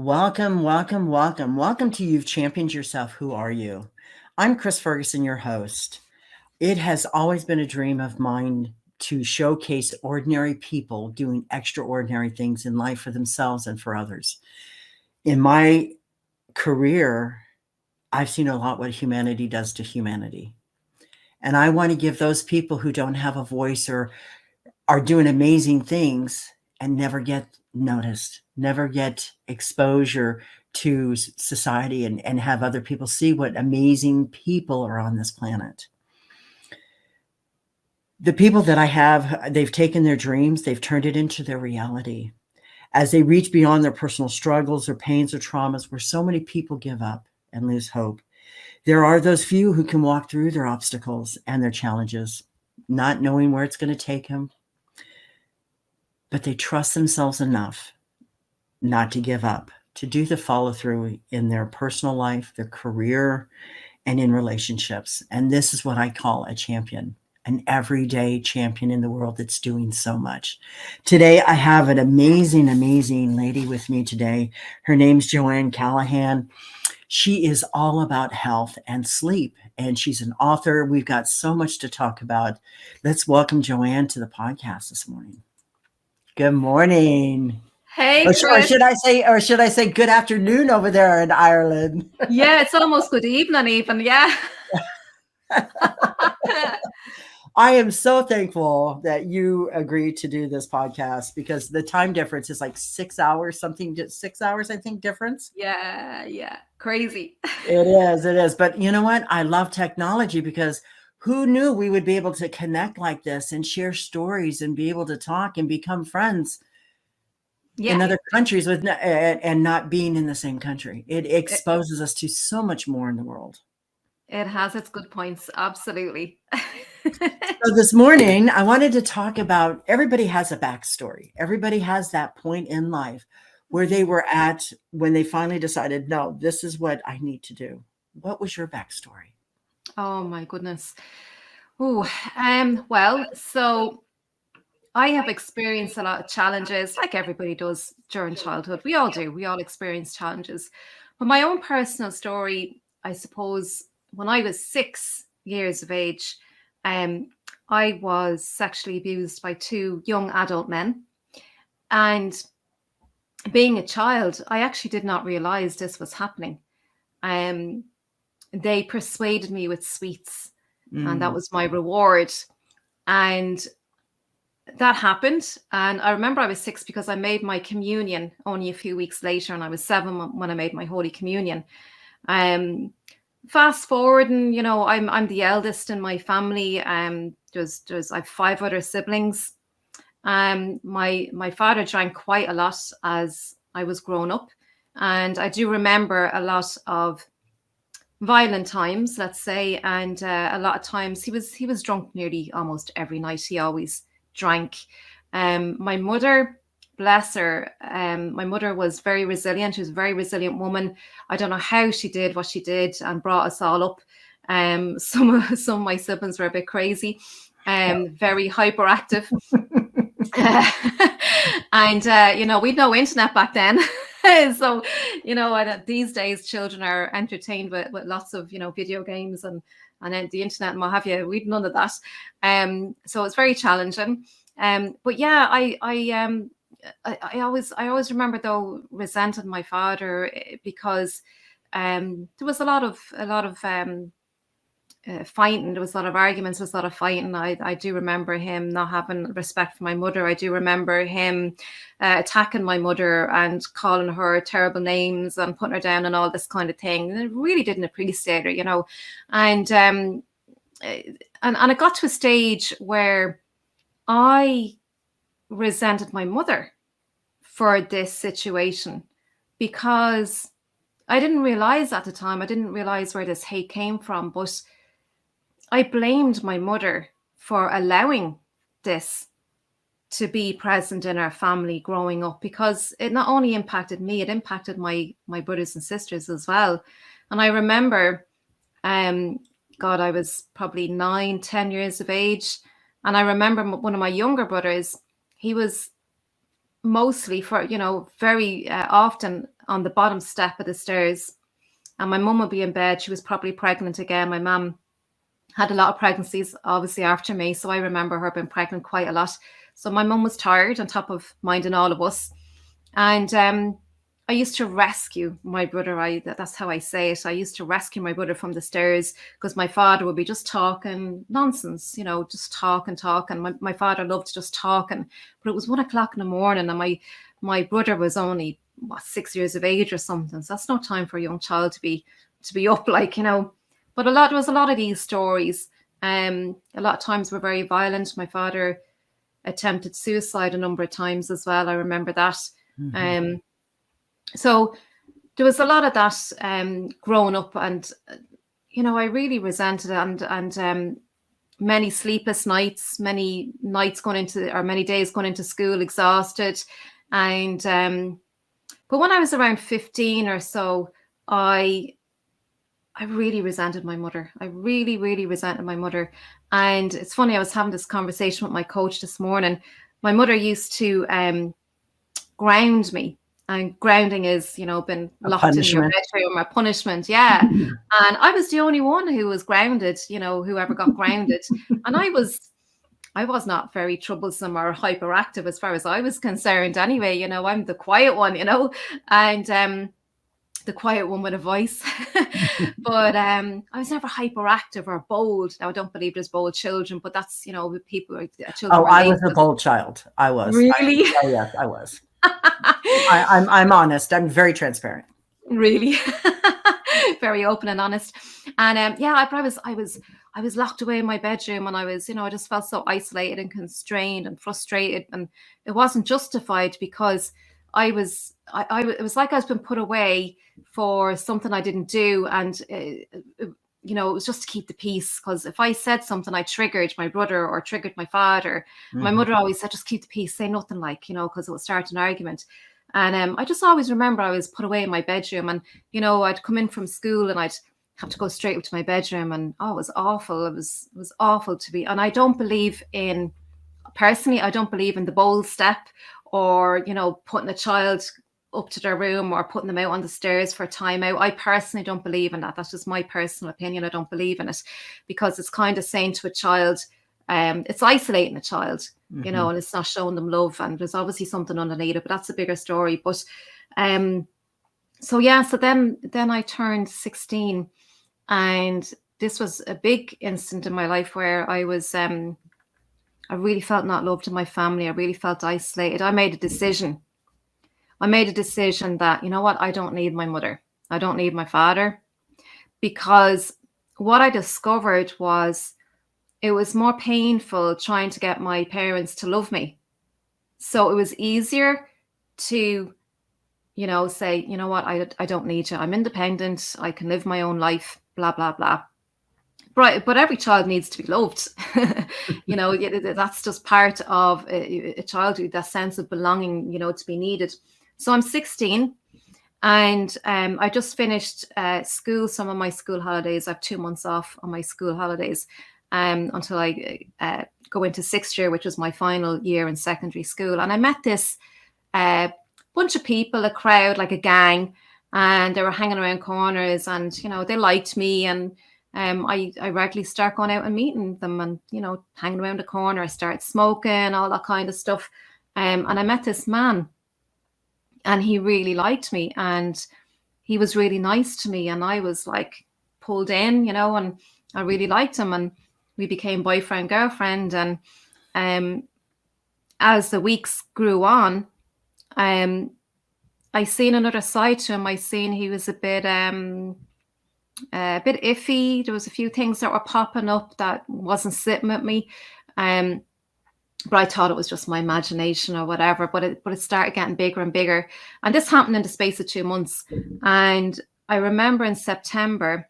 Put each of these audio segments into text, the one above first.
Welcome, welcome, welcome. Welcome to You've Championed Yourself. Who are you? I'm Chris Ferguson, your host. It has always been a dream of mine to showcase ordinary people doing extraordinary things in life for themselves and for others. In my career, I've seen a lot what humanity does to humanity. And I want to give those people who don't have a voice or are doing amazing things and never get noticed, never get exposure to society and have other people see what amazing people are on this planet. The people that I have, they've taken their dreams, they've turned it into their reality. As they reach beyond their personal struggles or pains or traumas where so many people give up and lose hope, there are those few who can walk through their obstacles and their challenges, not knowing where it's going to take them, but they trust themselves enough not to give up, to do the follow through in their personal life, their career, and in relationships. And this is what I call a champion, an everyday champion in the world that's doing so much. Today, I have an amazing, amazing lady with me today. Her name's Johann Callaghan. She is all about health and sleep, and she's an author. We've got so much to talk about. Let's welcome Johann to the podcast this morning. Good morning. Hey, Or Chris. should I say good afternoon over there in Ireland? Yeah, it's almost good evening even, yeah. I am so thankful that you agreed to do this podcast because the time difference is like 6 hours, 6 hours, I think, difference. Yeah. Crazy. It is. But you know what? I love technology because who knew we would be able to connect like this and share stories and be able to talk and become friends in other countries with and not being in the same country. It exposes us to so much more in the world. It has its good points, absolutely. So this morning, I wanted to talk about everybody has a backstory. Everybody has that point in life where they were at when they finally decided, no, this is what I need to do. What was your backstory? Oh my goodness. Well, so I have experienced a lot of challenges, like everybody does during childhood. We all do. We all experience challenges. But my own personal story, I suppose, when I was 6 years of age, I was sexually abused by two young adult men. And being a child, I actually did not realize this was happening. They persuaded me with sweets, and that was my reward. And that happened. And I remember I was 6 because I made my communion only a few weeks later, and I was 7 when I made my Holy Communion. Fast forward, and I'm the eldest in my family. I have 5 other siblings. My father drank quite a lot as I was growing up, and I do remember a lot of violent times, let's say, and a lot of times he was drunk nearly almost every night. He always drank. My mother, bless her, my mother was very resilient. She was a very resilient woman. I don't know how she did what she did and brought us all up. Some of my siblings were a bit crazy, very hyperactive. And we'd no internet back then. So, these days children are entertained with lots of, video games and then the internet and what have you. We'd none of that. So it's very challenging. But yeah, I always remember though resenting my father because there was a lot of fighting. There was a lot of arguments. There was a lot of fighting. I do remember him not having respect for my mother. I do remember him attacking my mother and calling her terrible names and putting her down and all this kind of thing. And I really didn't appreciate her, And it got to a stage where I resented my mother for this situation because I didn't realize at the time. I didn't realize where this hate came from, but I blamed my mother for allowing this to be present in our family growing up because it not only impacted me, it impacted my brothers and sisters as well. And I remember, I was probably 9, 10 years of age. And I remember one of my younger brothers, he was mostly very often on the bottom step of the stairs, and my mum would be in bed. She was probably pregnant again. My mum had a lot of pregnancies, obviously, after me. So I remember her being pregnant quite a lot. So my mum was tired on top of minding all of us. And I used to rescue my brother. That's how I say it. I used to rescue my brother from the stairs because my father would be just talking nonsense, just talk and talk. And my father loved to just talk. But it was 1 o'clock in the morning, and my brother was only 6 years of age or something. So that's no time for a young child to be up, But there was a lot of these stories. A lot of times were very violent. My father attempted suicide a number of times as well. I remember that. Mm-hmm. So there was a lot of that growing up, and I really resented it, and many sleepless nights, many days going into school exhausted, and but when I was around 15 or so, I really resented my mother. I really, really resented my mother. And it's funny, I was having this conversation with my coach this morning. My mother used to ground me. And grounding is, been locked in your bedroom or punishment. Yeah. And I was the only one who was grounded, whoever got grounded. And I was not very troublesome or hyperactive as far as I was concerned. Anyway, I'm the quiet one, and the quiet one with a voice. But I was never hyperactive or bold. Now, I don't believe there's bold children, but that's, children. Oh, I was a bold child. I was. Really? Yes, I was. I'm honest. I'm very transparent. Really? Very open and honest. And I was locked away in my bedroom, and I was, I just felt so isolated and constrained and frustrated. And it wasn't justified because it was like I was being put away for something I didn't do. And, it was just to keep the peace, because if I said something, I triggered my brother or triggered my father. Mm-hmm. My mother always said, just keep the peace, say nothing, because it would start an argument. And I just always remember I was put away in my bedroom, and, I'd come in from school and I'd have to go straight up to my bedroom, and it was awful. It was awful to be. And I don't believe in the bold step or, putting a child up to their room or putting them out on the stairs for a timeout. I personally don't believe in that. That's just my personal opinion. I don't believe in it, because it's kind of saying to a child, it's isolating a child, mm-hmm. And it's not showing them love. And there's obviously something underneath it, but that's a bigger story. But so then I turned 16, and this was a big instant in my life where I was, I really felt not loved in my family. I really felt isolated. I made a decision that, you know what, I don't need my mother. I don't need my father, because what I discovered was it was more painful trying to get my parents to love me. So it was easier to, say, you know what, I don't need you. I'm independent. I can live my own life, blah, blah, blah. Right, but every child needs to be loved. That's just part of a childhood, that sense of belonging, to be needed. So I'm 16, and I just finished school, some of my school holidays. I have 2 months off on my school holidays until I go into 6th year, which was my final year in secondary school. And I met this bunch of people, a crowd, like a gang, and they were hanging around corners, and, they liked me. And I regularly start going out and meeting them and, hanging around the corner. I started smoking, all that kind of stuff. And I met this man, and he really liked me, and he was really nice to me. And I was like pulled in, and I really liked him, and we became boyfriend, girlfriend. And as the weeks grew on, I seen another side to him. I seen he was a bit iffy. There was a few things that were popping up that wasn't sitting with me. But I thought it was just my imagination or whatever. But it started getting bigger and bigger. And this happened in the space of 2 months. And I remember in September,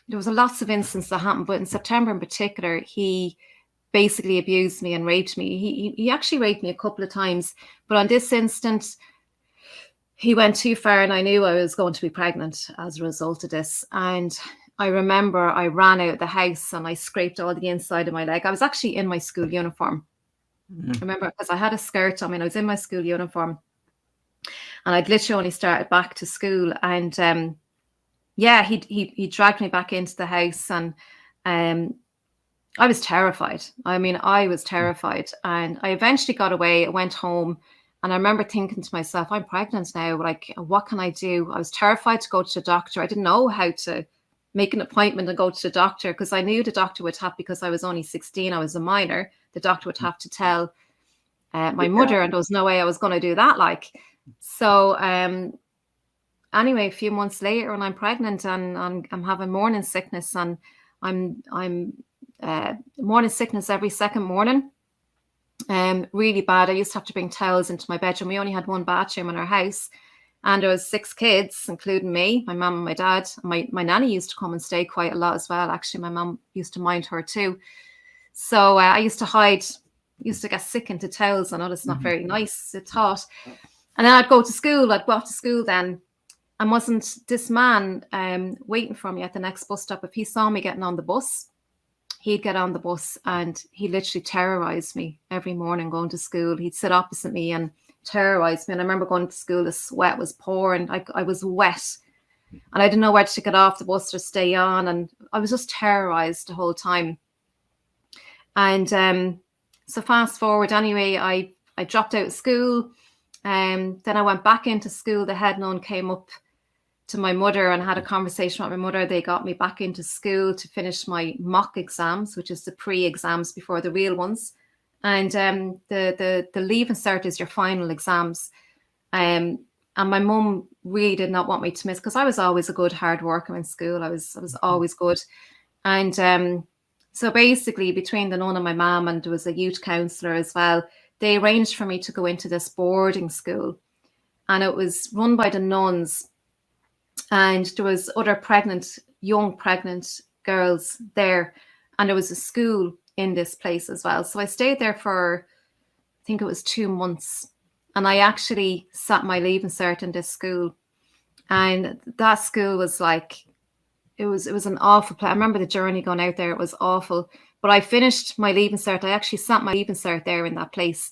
there was lots of incidents that happened, but in September in particular, he basically abused me and raped me. He actually raped me a couple of times. But on this instance, he went too far, and I knew I was going to be pregnant as a result of this. And I remember I ran out of the house and I scraped all the inside of my leg. I was actually in my school uniform. Mm-hmm. I remember, because I had a skirt on me and I was in my school uniform. and I'd literally only started back to school. And yeah, he dragged me back into the house, and I was terrified. I mean, I was terrified. And I eventually got away. I went home, and I remember thinking to myself, I'm pregnant now. Like, what can I do? I was terrified to go to the doctor. I didn't know how to make an appointment and go to the doctor, because I knew the doctor would have, because I was only 16, I was a minor, the doctor would have to tell my mother, and there was no way I was going to do that. Like, so anyway, a few months later, and I'm pregnant, and I'm having morning sickness, and I'm morning sickness every second morning. Really bad. I used to have to bring towels into my bedroom. We only had one bathroom in our house, and there was 6 kids, including me, my mum and my dad. My nanny used to come and stay quite a lot as well. Actually, my mum used to mind her too. So I used to hide, used to get sick into towels. I know that's not very nice, it's hot. And then I'd go to school. I'd go off to school then. And wasn't this man waiting for me at the next bus stop? If he saw me getting on the bus, he'd get on the bus, and he literally terrorized me every morning going to school. He'd sit opposite me and terrorized me. And I remember going to school, the sweat was pouring. I was wet, and I didn't know whether to get off the bus or stay on. And I was just terrorized the whole time. And so fast forward, anyway, I dropped out of school. Then I went back into school. The head nun came up to my mother and had a conversation with my mother. They got me back into school to finish my mock exams, which is the pre-exams before the real ones. And the leaving cert is your final exams. And my mum really did not want me to miss, because I was always a good hard worker in school. I was always good. And so basically, between the nun and my mum, and there was a youth counsellor as well, they arranged for me to go into this boarding school. And it was run by the nuns. And there was other young pregnant girls there. And there was a school in this place as well. So I stayed there for, I think it was 2 months. And I actually sat my leaving cert in this school. And that school was like, it was an awful place. I remember the journey going out there. It was awful. But I finished my leaving cert. I actually sat my leaving cert there in that place.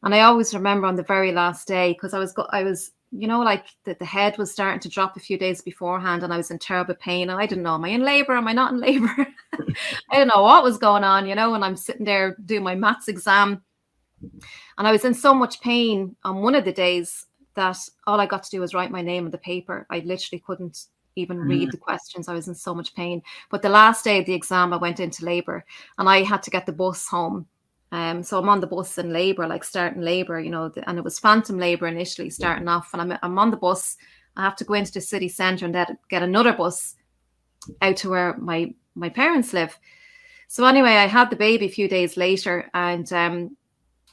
And I always remember on the very last day, because I was, you know, like the head was starting to drop a few days beforehand, and I was in terrible pain. And I didn't know, am I in labor? Am I not in labor? I didn't know what was going on, you know, and I'm sitting there doing my maths exam. And I was in so much pain on one of the days that all I got to do was write my name on the paper. I literally couldn't even read the questions. I was in so much pain. But the last day of the exam, I went into labor, and I had to get the bus home. So I'm on the bus in labor, like starting labor, you know, and it was phantom labor initially starting off. And I'm on the bus. I have to go into the city centre and then get another bus out to where my parents live. So anyway, I had the baby a few days later, and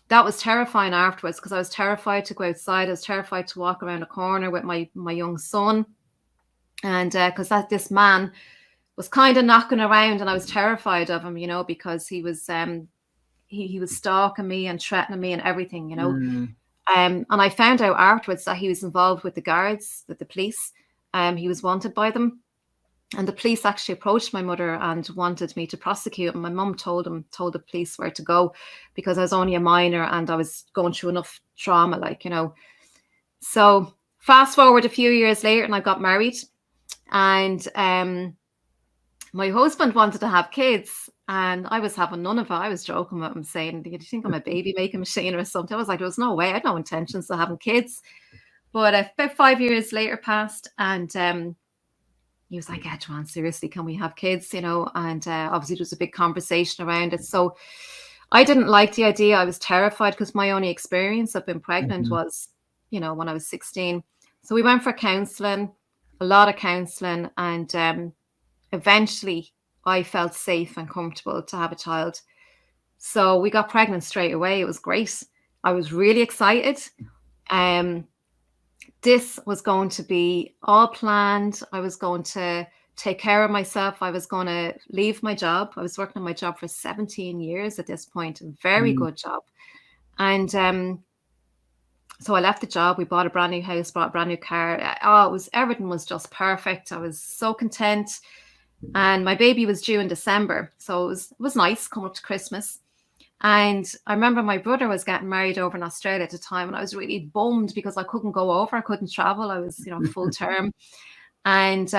that was terrifying afterwards, because I was terrified to go outside. I was terrified to walk around a corner with my young son. And because this man was kind of knocking around, and I was terrified of him, you know, because he was he was stalking me and threatening me and everything, you know. And I found out afterwards that he was involved with the guards, with the police. He was wanted by them. And the police actually approached my mother and wanted me to prosecute him. My mum told the police where to go, because I was only a minor and I was going through enough trauma, like, you know. So fast forward a few years later, and I got married. And my husband wanted to have kids, and I was having none of it. I was joking with him, saying, do you think I'm a baby making machine or something? I was like, there was no way. I had no intentions of having kids. But about 5 years later passed, and he was like, yeah, Joanne, seriously, can we have kids? You know, and obviously there was a big conversation around it. So I didn't like the idea. I was terrified, because my only experience of being pregnant was, you know, when I was 16. So we went for counselling, a lot of counselling, and eventually I felt safe and comfortable to have a child. So we got pregnant straight away. It was great. I was really excited. This was going to be all planned. I was going to take care of myself. I was going to leave my job. I was working on my job for 17 years at this point, a very good job. And so I left the job. We bought a brand new house, bought a brand new car. Everything was just perfect. I was so content. And my baby was due in December. So it was nice coming up to Christmas. And I remember my brother was getting married over in Australia at the time, and I was really bummed because I couldn't go over, I couldn't travel. I was, full term. And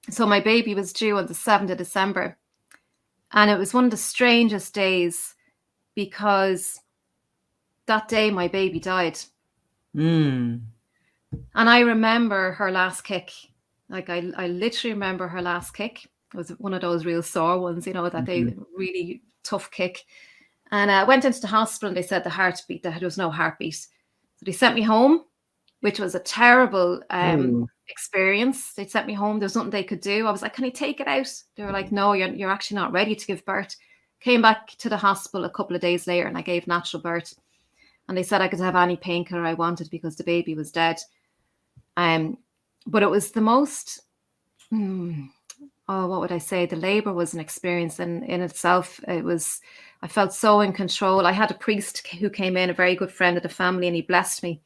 so my baby was due on the 7th of December. And it was one of the strangest days because that day my baby died. Mm. And I remember her last kick. Like I literally remember her last kick. It was one of those real sore ones, that they really tough kick. And I went into the hospital and they said there was no heartbeat. So they sent me home, which was a terrible experience. They sent me home. There was nothing they could do. I was like, can I take it out? They were like, no, you're actually not ready to give birth. Came back to the hospital a couple of days later and I gave natural birth. And they said I could have any painkiller I wanted because the baby was dead. But it was the most, what would I say? The labor was an experience in itself. I felt so in control. I had a priest who came in, a very good friend of the family, and he blessed me.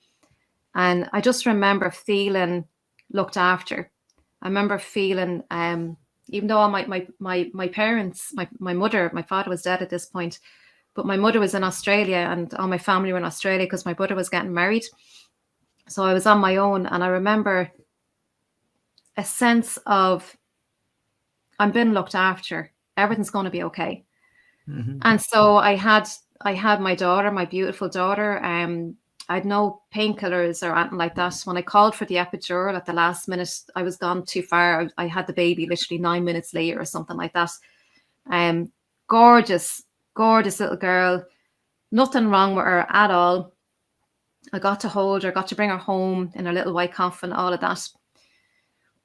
And I just remember feeling looked after. I remember feeling, even though my parents, my mother, my father was dead at this point, but my mother was in Australia and all my family were in Australia because my brother was getting married. So I was on my own, and I remember a sense of I'm being looked after. Everything's going to be okay. Mm-hmm. And so I had my daughter, my beautiful daughter. I had no painkillers or anything like that. When I called for the epidural at the last minute, I was gone too far. I had the baby literally 9 minutes later or something like that. Gorgeous little girl. Nothing wrong with her at all. I got to hold her, got to bring her home in her little white coffin, all of that.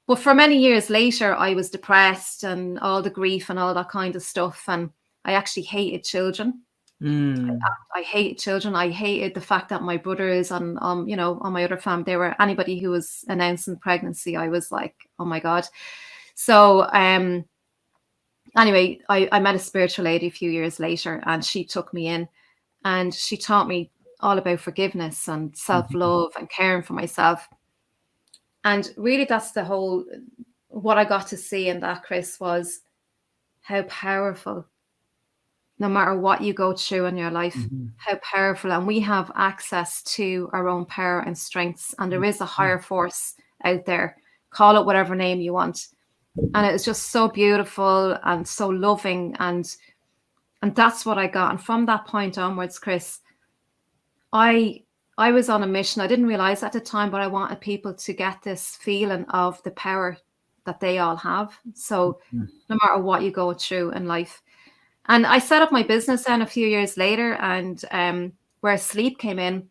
But for many years later, I was depressed and all the grief and all that kind of stuff. And I actually hated children. I hated children. I hated the fact that my brothers on my other family, anybody who was announcing pregnancy, I was like, oh my God. So anyway, I met a spiritual lady a few years later and she took me in and she taught me all about forgiveness and self-love and caring for myself. And really that's what I got to see in that, Chris, was how powerful, no matter what you go through in your life, how powerful. And we have access to our own power and strengths. And there is a higher force out there. Call it whatever name you want. And it's just so beautiful and so loving. And that's what I got. And from that point onwards, Chris, I was on a mission. I didn't realize at the time, but I wanted people to get this feeling of the power that they all have. So no matter what you go through in life. And I set up my business then a few years later, and where sleep came in,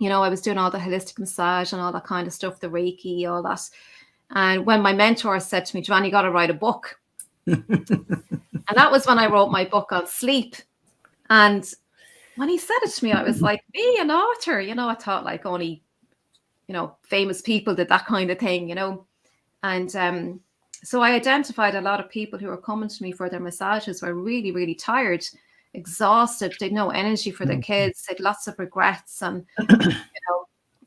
I was doing all the holistic massage and all that kind of stuff, the Reiki, all that. And when my mentor said to me, Joanne, you got to write a book. And that was when I wrote my book on sleep. And when he said it to me, I was like, me, an author, I thought like only, famous people did that kind of thing, And so I identified a lot of people who were coming to me for their massages were really, really tired, exhausted. They had no energy for their kids. They had lots of regrets. And,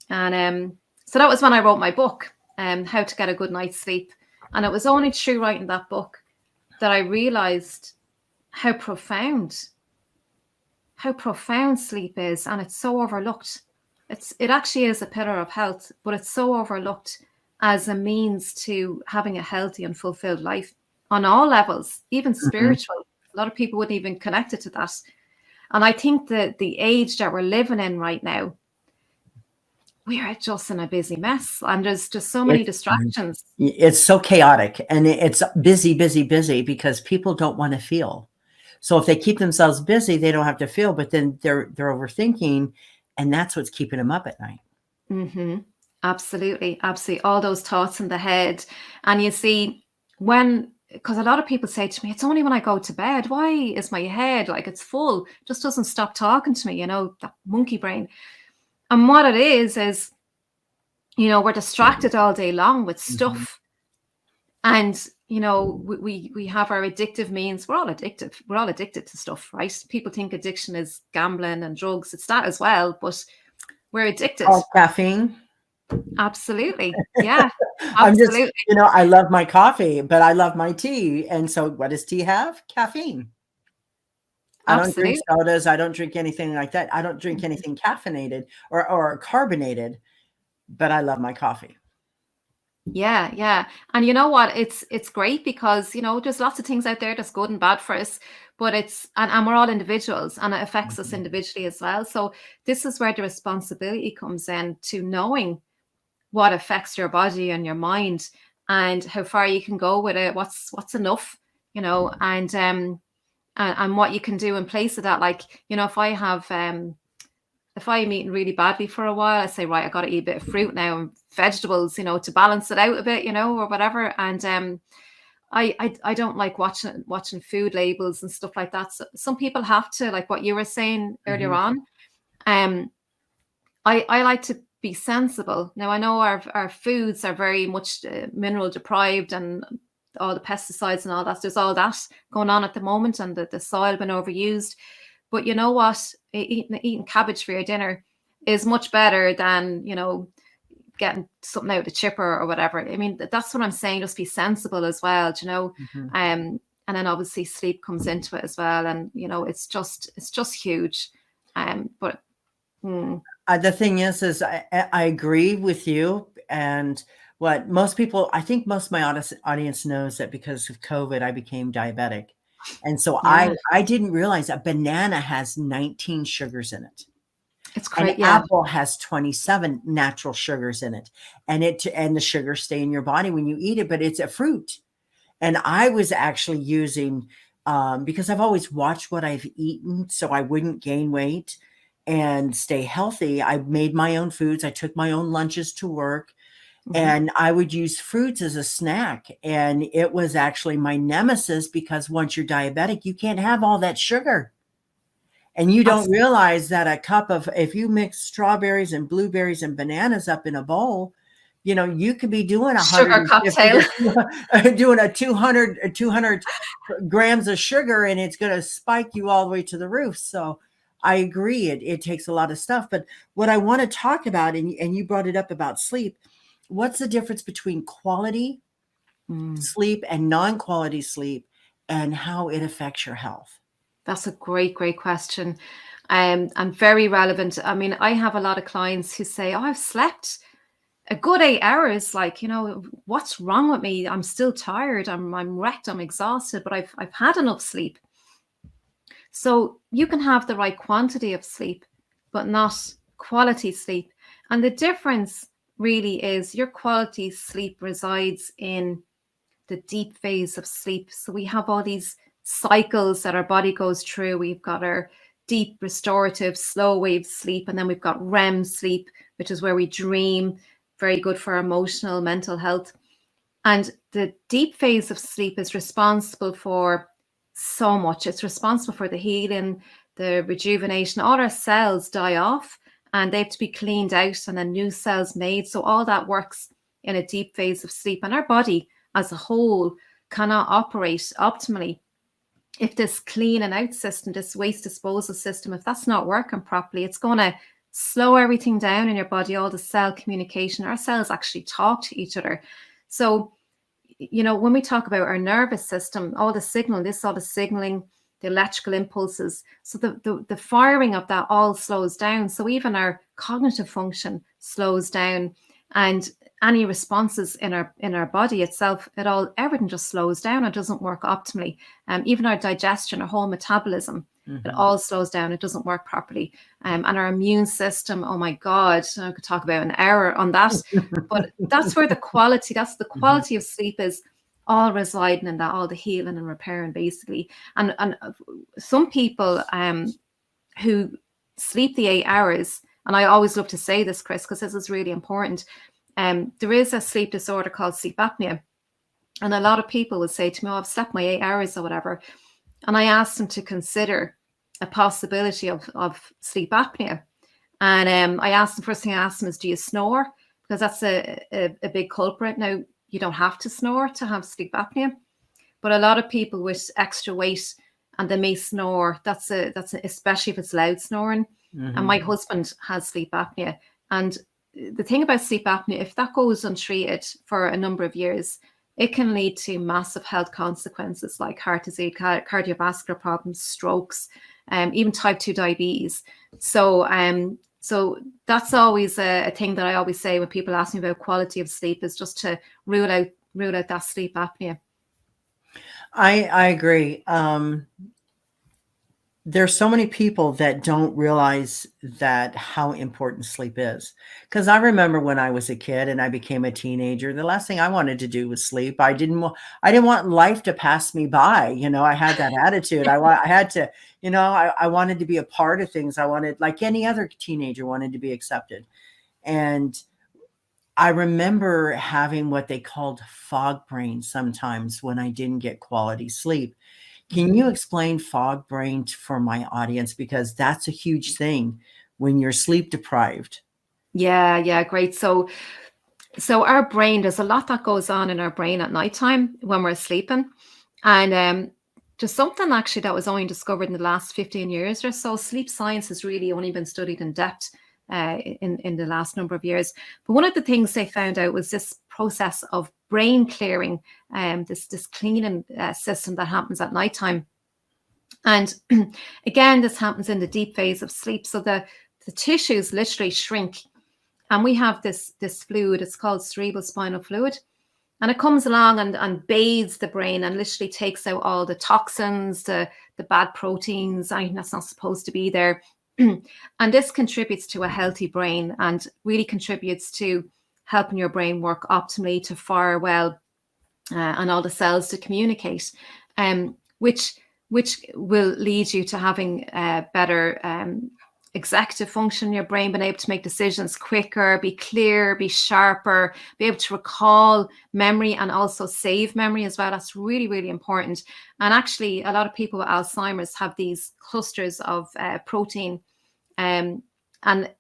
so that was when I wrote my book, How to Get a Good Night's Sleep. And it was only through writing that book that I realized how profound sleep is. And it's so overlooked. It actually is a pillar of health, but it's so overlooked as a means to having a healthy and fulfilled life on all levels, even spiritual. A lot of people wouldn't even connect it to that. And I think that the age that we're living in right now, we are just in a busy mess and there's just so many distractions. It's so chaotic and it's busy because people don't want to feel. So if they keep themselves busy, they don't have to feel, but then they're overthinking, and that's what's keeping them up at night. Absolutely. All those thoughts in the head. And you see, because a lot of people say to me, it's only when I go to bed. Why is my head like it's full? Just doesn't stop talking to me, that monkey brain. And what it is, we're distracted all day long with stuff. And, we have our addictive means. We're all addictive. We're all addicted to stuff, right? People think addiction is gambling and drugs. It's that as well, but we're addicted. Oh, caffeine. Absolutely. Yeah. Absolutely. I love my coffee, but I love my tea. And so what does tea have? Caffeine. I don't drink Absolutely. sodas. I don't drink anything like that. I don't drink anything caffeinated or carbonated, but I love my coffee. Yeah, yeah. And you know what? It's great because, there's lots of things out there that's good and bad for us, but and we're all individuals and it affects us Mhm. individually as well. So this is where the responsibility comes in to knowing what affects your body and your mind and how far you can go with it, what's enough, and what you can do in place of that. Like, if I'm eating really badly for a while, I say, right, I got to eat a bit of fruit now and vegetables, to balance it out a bit, or whatever. And I don't like watching food labels and stuff like that. So some people have to, like what you were saying earlier Mhm. on. Um, I like to be sensible. Now I know our foods are very much mineral deprived and all the pesticides and all that. There's all that going on at the moment, and the soil been overused. But you know what? Eating cabbage for your dinner is much better than, getting something out of the chipper or whatever. I mean, that's what I'm saying. Just be sensible as well, Mhm. And then obviously sleep comes into it as well. And it's just huge. But The thing is I agree with you. And what most people, I think most of my audience knows that because of COVID, I became diabetic. And so yeah, I didn't realize a banana has 19 sugars in it. it's An great. Yeah, apple has 27 natural sugars in it. And the sugars stay in your body when you eat it, but it's a fruit. And I was actually using, because I've always watched what I've eaten so I wouldn't gain weight and stay healthy. I made my own foods. I took my own lunches to work hmm and I would use fruits as a snack. And it was actually my nemesis because once you're diabetic, you can't have all that sugar. And you don't absolutely. realize that if you mix strawberries and blueberries and bananas up in a bowl, you could be doing Sugar 150 cocktail. to doing a 200 grams of sugar, and it's going to spike you all the way to the roof. So I agree. It takes a lot of stuff. But what I want to talk about, and you brought it up about sleep, what's the difference between quality Mm, sleep and non-quality sleep and how it affects your health? that's a great, great question. And very relevant. I mean, I have a lot of clients who say, "Oh, I've slept a good 8 hours. Like, what's wrong with me? I'm still tired. I'm wrecked. I'm exhausted, but I've had enough sleep." So you can have the right quantity of sleep, but not quality sleep. And the difference really is your quality sleep resides in the deep phase of sleep. So we have all these cycles that our body goes through. We've got our deep, restorative, slow wave sleep, and then we've got REM sleep, which is where we dream, very good for our emotional, mental health. And the deep phase of sleep is responsible for so much. It's responsible for the healing, the rejuvenation. All our cells die off and they have to be cleaned out and then new cells made. So all that works in a deep phase of sleep. And our body as a whole cannot operate optimally if this clean and out system, this waste disposal system, if that's not working properly, it's going to slow everything down in your body, all the cell communication. Our cells actually talk to each other. So, when we talk about our nervous system, all the signaling, the electrical impulses, so the firing of that all slows down. So even our cognitive function slows down, and any responses in our body itself, everything just slows down. It doesn't work optimally. Even our digestion, our whole metabolism, it Mhm. all slows down. It doesn't work properly. And our immune system, oh my God, I could talk about an hour on that. But that's the Mhm. quality of sleep is all residing in that, all the healing and repairing basically. And some people who sleep the 8 hours, and I always love to say this, Chris, because this is really important. There is a sleep disorder called sleep apnea. And a lot of people will say to me, "Oh, I've slept my 8 hours or whatever." And I asked them to consider a possibility of sleep apnea. And first thing I asked them is, "Do you snore?" Because that's a big culprit. Now, you don't have to snore to have sleep apnea, but a lot of people with extra weight and they may snore. Especially if it's loud snoring. And my Mhm. husband has sleep apnea. And the thing about sleep apnea, if that goes untreated for a number of years, it can lead to massive health consequences like heart disease, cardiovascular problems, strokes, even type 2 diabetes. So that's always a thing that I always say when people ask me about quality of sleep, is just to rule out that sleep apnea. I agree. There's so many people that don't realize that how important sleep is. Because I remember when I was a kid and I became a teenager, the last thing I wanted to do was sleep. I didn't want life to pass me by. I had that attitude. I had to, I wanted to be a part of things. I wanted, like any other teenager, wanted to be accepted. And I remember having what they called fog brain sometimes when I didn't get quality sleep. Can you explain fog brain for my audience? Because that's a huge thing when you're sleep deprived. Yeah, great. So our brain, there's a lot that goes on in our brain at nighttime when we're sleeping. And there's something actually that was only discovered in the last 15 years or so. Sleep science has really only been studied in depth in the last number of years. But one of the things they found out was this process of brain clearing, this cleaning system that happens at nighttime. And again, this happens in the deep phase of sleep. So the tissues literally shrink. And we have this fluid, it's called cerebral spinal fluid. And it comes along and bathes the brain and literally takes out all the toxins, the bad proteins, anything that's not supposed to be there. And this contributes to a healthy brain and really contributes to helping your brain work optimally, to fire well, and all the cells to communicate, which will lead you to having better executive function in your brain, being able to make decisions quicker, be clear, be sharper, be able to recall memory and also save memory as well. That's really, really important. And actually, a lot of people with Alzheimer's have these clusters of protein. And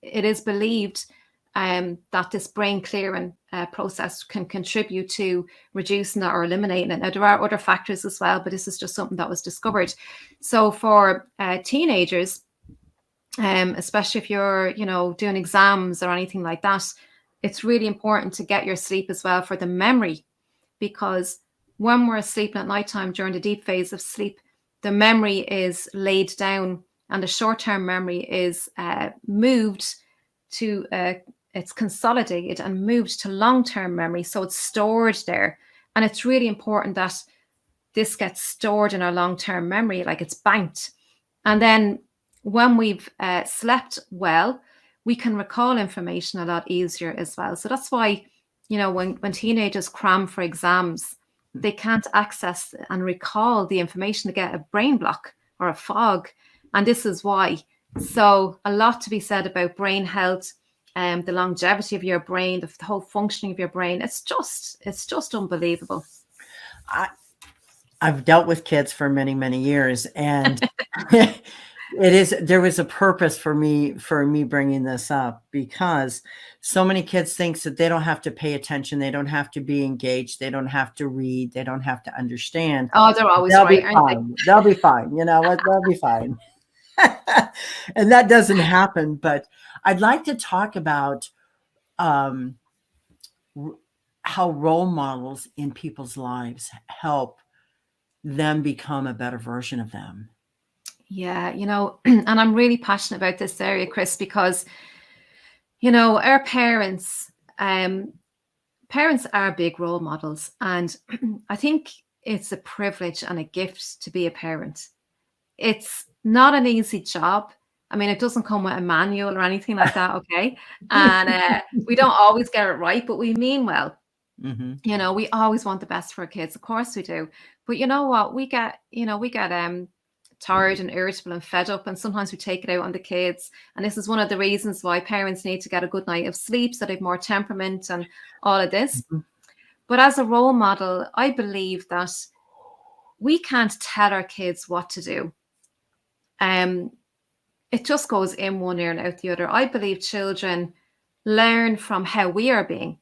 it is believed that this brain clearing process can contribute to reducing that or eliminating it. Now, there are other factors as well, but this is just something that was discovered. So for teenagers, especially if you're, doing exams or anything like that, it's really important to get your sleep as well for the memory, because when we're asleep at nighttime during the deep phase of sleep, the memory is laid down and the short-term memory is moved to, it's consolidated and moved to long-term memory. So it's stored there. And it's really important that this gets stored in our long-term memory, like it's banked. And then when we've slept well, we can recall information a lot easier as well. So that's why, when teenagers cram for exams, they can't access and recall the information. They get a brain block or a fog. And this is why. So a lot to be said about brain health, the longevity of your brain, the whole functioning of your brain. It's just unbelievable. I've dealt with kids for many, many years, and there was a purpose for me bringing this up, because so many kids think that they don't have to pay attention, they don't have to be engaged, they don't have to read, they don't have to understand. Oh, they're always They'll right, be aren't they? fine. They'll be fine. You know what? They'll be fine. And that doesn't happen. But I'd like to talk about how role models in people's lives help them become a better version of them. Yeah, and I'm really passionate about this area, Chris, because, our parents are big role models. And I think it's a privilege and a gift to be a parent. It's not an easy job. I mean, it doesn't come with a manual or anything like that, okay? And we don't always get it right, but we mean well. Mm-hmm. We always want the best for our kids. Of course we do. But you know what? We get tired and irritable and fed up, and sometimes we take it out on the kids. And this is one of the reasons why parents need to get a good night of sleep, so they have more temperament and all of this. Mm-hmm. But as a role model, I believe that we can't tell our kids what to do. It just goes in one ear and out the other. I believe children learn from how we are being,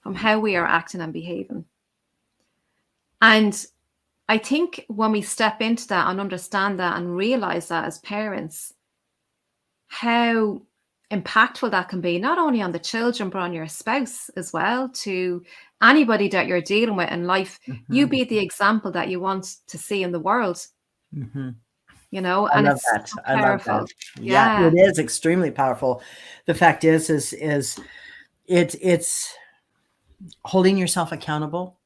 from how we are acting and behaving. And I think when we step into that and understand that and realize that as parents, how impactful that can be, not only on the children, but on your spouse as well, to anybody that you're dealing with in life. You Mhm. be the example that you want to see in the world, Mhm. I and love it's that. so I love that. powerful. Yeah, Yeah. it is extremely powerful. The fact is it's holding yourself accountable.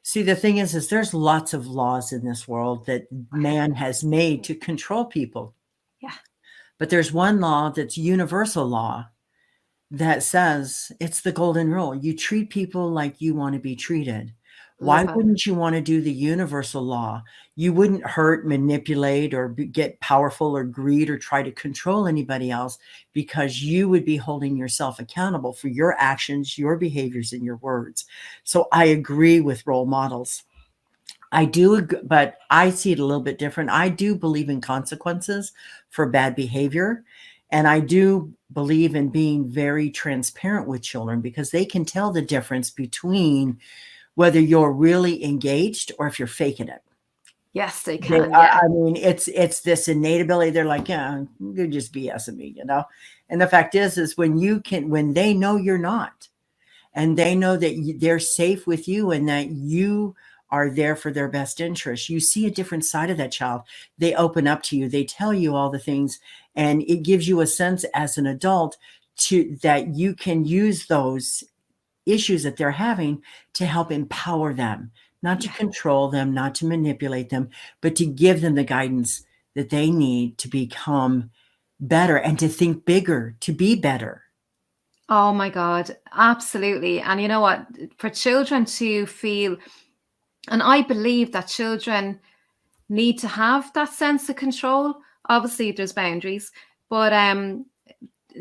See, the thing is there's lots of laws in this world that man has made to control people. Yeah. But there's one law that's universal law that says it's the golden rule. You treat people like you want to be treated. Why Love it. wouldn't you want to do the universal law? You wouldn't hurt, manipulate, or get powerful or greed or try to control anybody else, because you would be holding yourself accountable for your actions, your behaviors, and your words. So I agree with role models. I do, but I see it a little bit different. I do believe in consequences for bad behavior. And I do believe in being very transparent with children, because they can tell the difference between whether you're really engaged or if you're faking it. Yes, they They, can. Yeah. I mean, it's this innate ability. They're like, yeah, you're just BSing me, you know? And the fact is when they know you're not, and they know that they're safe with you and that you are there for their best interest. You see a different side of that child. They open up to you. They tell you all the things, and it gives you a sense as an adult to that you can use those issues that they're having to help empower them, not to Yeah. control them, not to manipulate them, but to give them the guidance that they need to become better and to think bigger, to be better. Oh my God, absolutely. And you know what? For children to feel, and I believe that children need to have that sense of control. Obviously, there's boundaries, but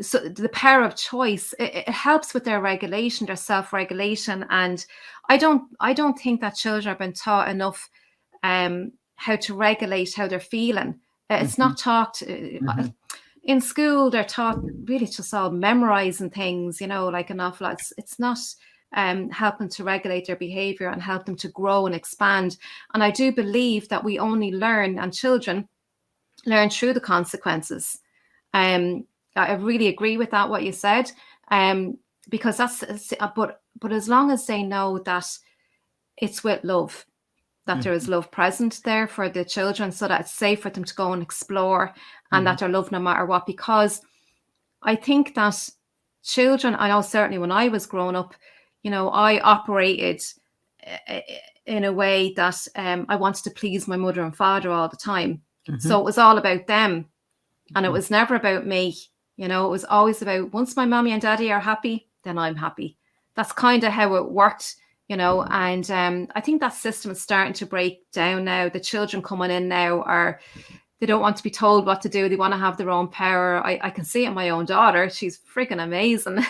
so the power of choice, it helps with their regulation, their self-regulation. And I don't think that children have been taught enough how to regulate how they're feeling. It's Mhm, not taught mhm, in school. They're taught really just all memorizing things, like an awful lot. It's not helping to regulate their behavior and help them to grow and expand. And I do believe that we only learn, and children learn through the consequences. Um, I really agree with that, what you said. Because but as long as they know that it's with love, that there is mhm, love present there for the children, so that it's safe for them to go and explore, and mhm, that they're loved no matter what. Because I think that children, I know certainly when I was growing up, I operated uh, in a way that I wanted to please my mother and father all the time. So mhm, it was all about them, and it mhm. was never about me. It was always about, once my mommy and daddy are happy, then I'm happy. That's kind of how it worked. And I think that system is starting to break down now. The children coming in now they don't want to be told what to do. They want to have their own power. I can see it in my own daughter. She's freaking amazing.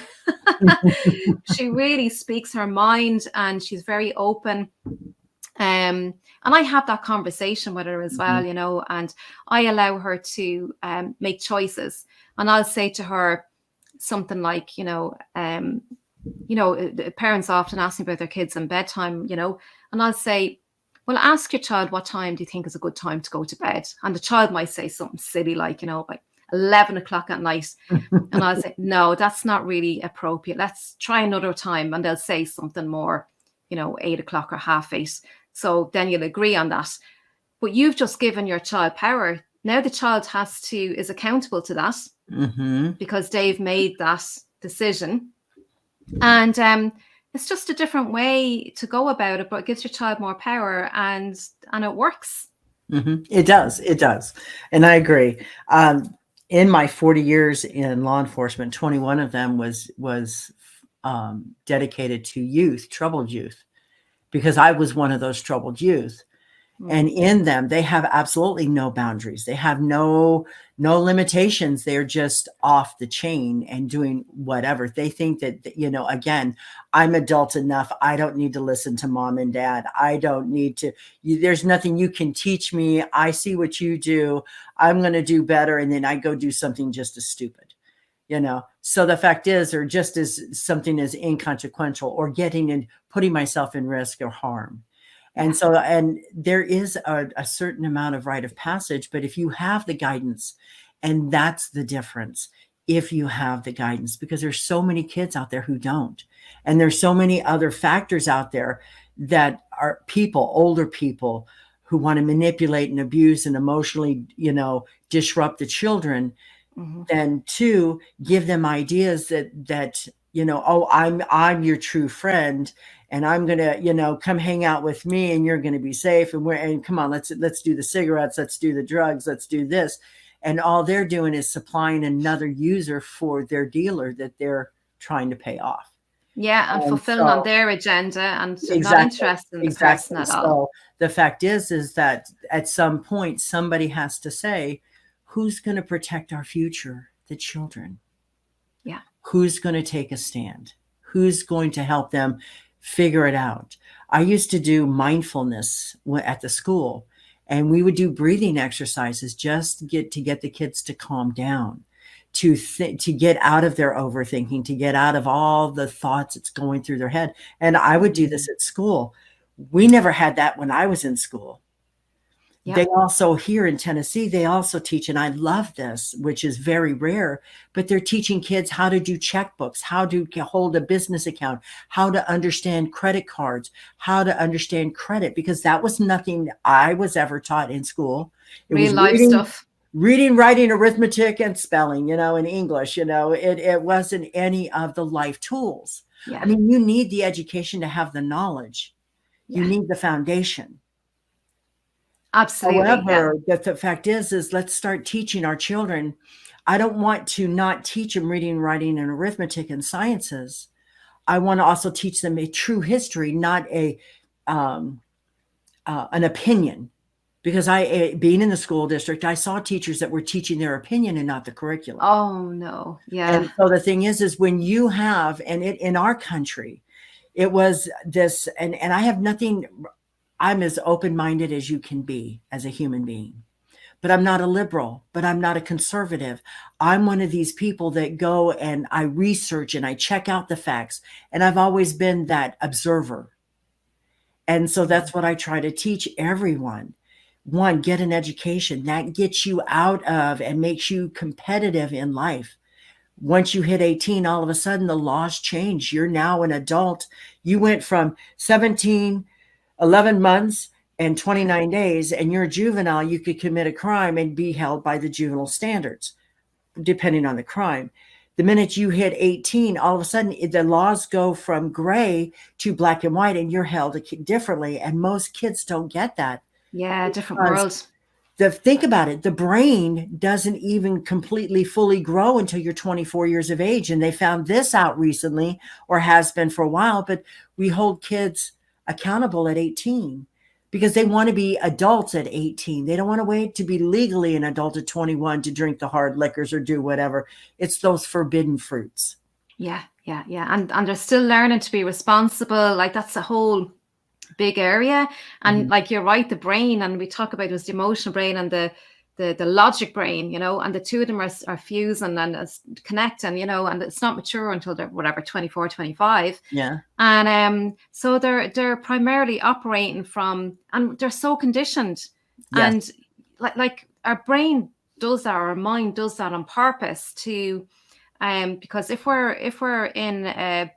She really speaks her mind, and she's very open. And I have that conversation with her as Mhm, well, and I allow her to make choices. And I'll say to her something like, parents often ask me about their kids and bedtime, and I'll say, well, ask your child, what time do you think is a good time to go to bed? And the child might say something silly like, by 11 o'clock at night. And I'll say, no, that's not really appropriate. Let's try another time. And they'll say something more, 8 o'clock or half 8. So then you'll agree on that. But you've just given your child power. Now the child is accountable to that, mhm. because they've made that decision. And it's just a different way to go about it, but it gives your child more power, and it works. Mhm. It does. It does. And I agree. In my 40 years in law enforcement, 21 of them was dedicated to youth, troubled youth, because I was one of those troubled youth. And Mm. in them, they have absolutely no boundaries. They have no limitations. They're just off the chain and doing whatever. They think that, again, I'm adult enough. I don't need to listen to mom and dad. I don't need to, there's nothing you can teach me. I see what you do. I'm going to do better. And then I go do something just as stupid. So the fact is, or just as something as inconsequential, or getting and putting myself in risk or harm. Yeah. And there is a certain amount of rite of passage, but if you have the guidance, and that's the difference, if you have the guidance, because there's so many kids out there who don't. And there's so many other factors out there that are people, older people, who want to manipulate and abuse and emotionally, disrupt the children. Mm-hmm. Then to give them ideas that oh, I'm your true friend, and I'm gonna come hang out with me, and you're gonna be safe, and come on, let's do the cigarettes, let's do the drugs, let's do this. And all they're doing is supplying another user for their dealer that they're trying to pay off. Yeah, and And fulfilling on so their agenda and not exactly, interested in the person exactly. at all. So the fact is that at some point somebody has to say, who's going to protect our future? The children. Yeah. Who's going to take a stand? Who's going to help them figure it out? I used to do mindfulness at the school, and we would do breathing exercises just to get the kids to calm down, to get out of their overthinking, to get out of all the thoughts that's going through their head. And I would do this at school. We never had that when I was in school. Yeah. They also, here in Tennessee, they also teach, and I love this, which is very rare, but they're teaching kids how to do checkbooks, how to hold a business account, how to understand credit cards, how to understand credit, because that was nothing I was ever taught in school. It Real was life stuff. reading, writing, arithmetic, and spelling, in English. It wasn't any of the life tools. Yeah. I mean, you need the education to have the knowledge. You Yeah. need the foundation. Absolutely. However, the fact is let's start teaching our children. I don't want to not teach them reading, writing, and arithmetic and sciences. I want to also teach them a true history, not an opinion. Because being in the school district, I saw teachers that were teaching their opinion and not the curriculum. Oh no. Yeah. And so the thing is when you have, and it in our country, it was this, and I have nothing. I'm as open-minded as you can be as a human being, but I'm not a liberal, but I'm not a conservative. I'm one of these people that go and I research and I check out the facts. And I've always been that observer. And so that's what I try to teach everyone. One, get an education that gets you out of and makes you competitive in life. Once you hit 18, all of a sudden the laws change. You're now an adult. You went from 17, 11 months and 29 days, and you're a juvenile. You could commit a crime and be held by the juvenile standards, depending on the crime. The minute you hit 18, all of a sudden the laws go from gray to black and white, and you're held differently. And most kids don't get that. Yeah, different world. Think about it. The brain doesn't even completely fully grow until you're 24 years of age. And they found this out recently, or has been for a while, but we hold kids accountable at 18 because they want to be adults at 18. They don't want to wait to be legally an adult at 21 to drink the hard liquors or do whatever. It's those forbidden fruits. Yeah. And they're still learning to be responsible. Like that's a whole big area. And like you're right, the brain, and we talk about it was the emotional brain and the logic brain, and the two of them are fusing and connecting, and it's not mature until they're whatever 24, 25. Yeah. And so they're primarily operating from, and they're so conditioned. Yes. And like our brain does that, our mind does that on purpose to because if we're in a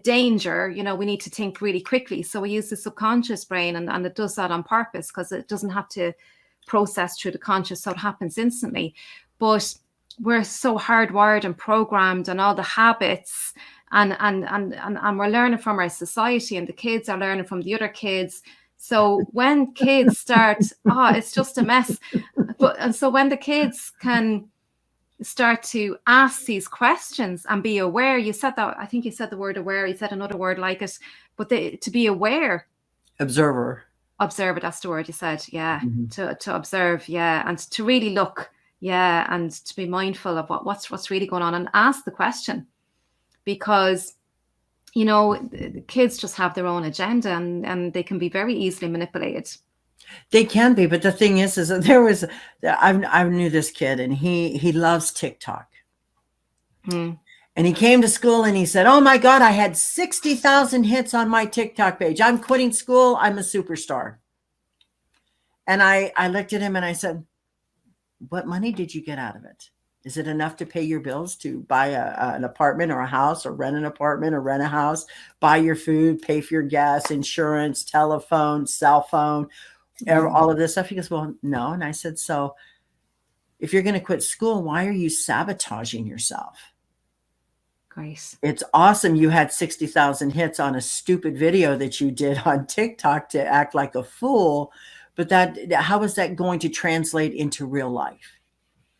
danger, we need to think really quickly. So we use the subconscious brain, and it does that on purpose because it doesn't have to process through the conscious, so it happens instantly. But we're so hardwired and programmed, and all the habits, and we're learning from our society, and the kids are learning from the other kids. So when kids start, it's just a mess. And so when the kids can start to ask these questions and be aware, you said that, I think you said the word aware, you said another word like it, but to be aware. Observer, that's the word you said. Yeah. To observe. Yeah. And to really look. Yeah. And to be mindful of what's really going on, and ask the question, because the kids just have their own agenda, and they can be very easily manipulated. They can be, but the thing is that I knew this kid, and he loves TikTok. And he came to school and he said, "Oh my God, I had 60,000 hits on my TikTok page. I'm quitting school. I'm a superstar." And I looked at him and I said, "What money did you get out of it?" Is it enough to pay your bills, to buy an apartment or a house, or rent an apartment or rent a house, buy your food, pay for your gas, insurance, telephone, cell phone, all of this stuff? He goes, well, no. And I said, so if you're going to quit school, why are you sabotaging yourself? Great. It's awesome you had 60,000 hits on a stupid video that you did on TikTok to act like a fool, but how is that going to translate into real life?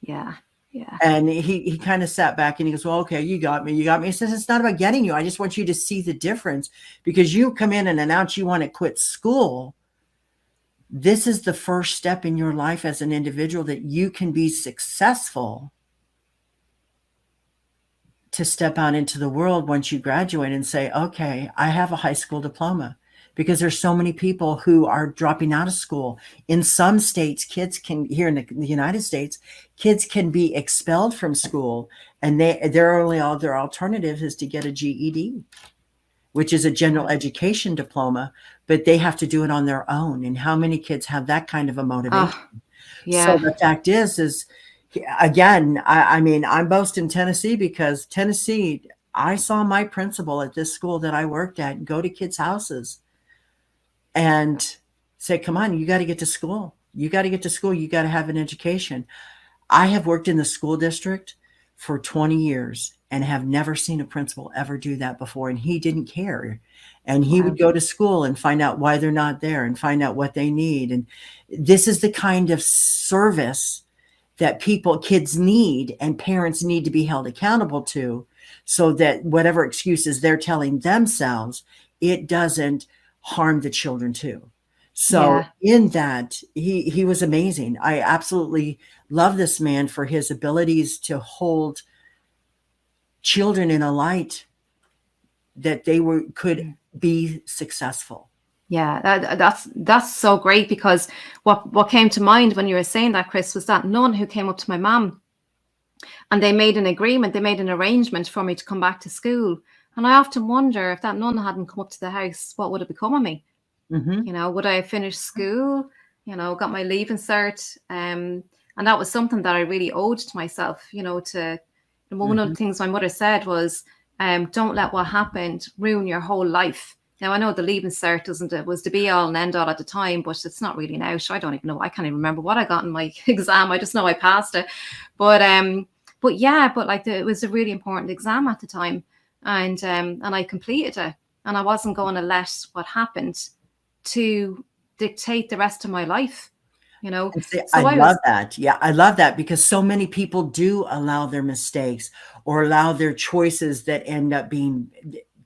Yeah. Yeah. And he kind of sat back and he goes, well, okay, you got me. He says, it's not about getting you. I just want you to see the difference, because you come in and announce you want to quit school. This is the first step in your life as an individual that you can be successful to step out into the world once you graduate and say, okay, I have a high school diploma. Because there's so many people who are dropping out of school. In some states, kids can, here in the United States, kids can be expelled from school, and their only other alternative is to get a GED, which is a general education diploma, but they have to do it on their own. And how many kids have that kind of a motivation? Yeah. So the fact is again, I mean, I'm boasting Tennessee, because Tennessee, I saw my principal at this school that I worked at go to kids' houses and say, come on, you got to get to school. You got to get to school. You got to have an education. I have worked in the school district for 20 years and have never seen a principal ever do that before. And he didn't care. And he would go to school and find out why they're not there and find out what they need. And this is the kind of service that kids need, and parents need to be held accountable to, so that whatever excuses they're telling themselves, it doesn't harm the children too. So in that, he was amazing. I absolutely love this man for his abilities to hold children in a light that they could be successful. Yeah, that's so great, because what came to mind when you were saying that, Chris, was that nun who came up to my mum, and they made an agreement, they made an arrangement for me to come back to school. And I often wonder, if that nun hadn't come up to the house, what would have become of me? Mm-hmm. Would I have finished school? Got my leaving cert, and that was something that I really owed to myself. One of the things my mother said was, don't let what happened ruin your whole life. Now, I know the leaving cert it was the be all and end all at the time, but it's not really now. So I don't even know. I can't even remember what I got in my exam. I just know I passed it. But like it was a really important exam at the time, and I completed it, and I wasn't going to let what happened to dictate the rest of my life. I love that. Yeah, I love that, because so many people do allow their mistakes or allow their choices that end up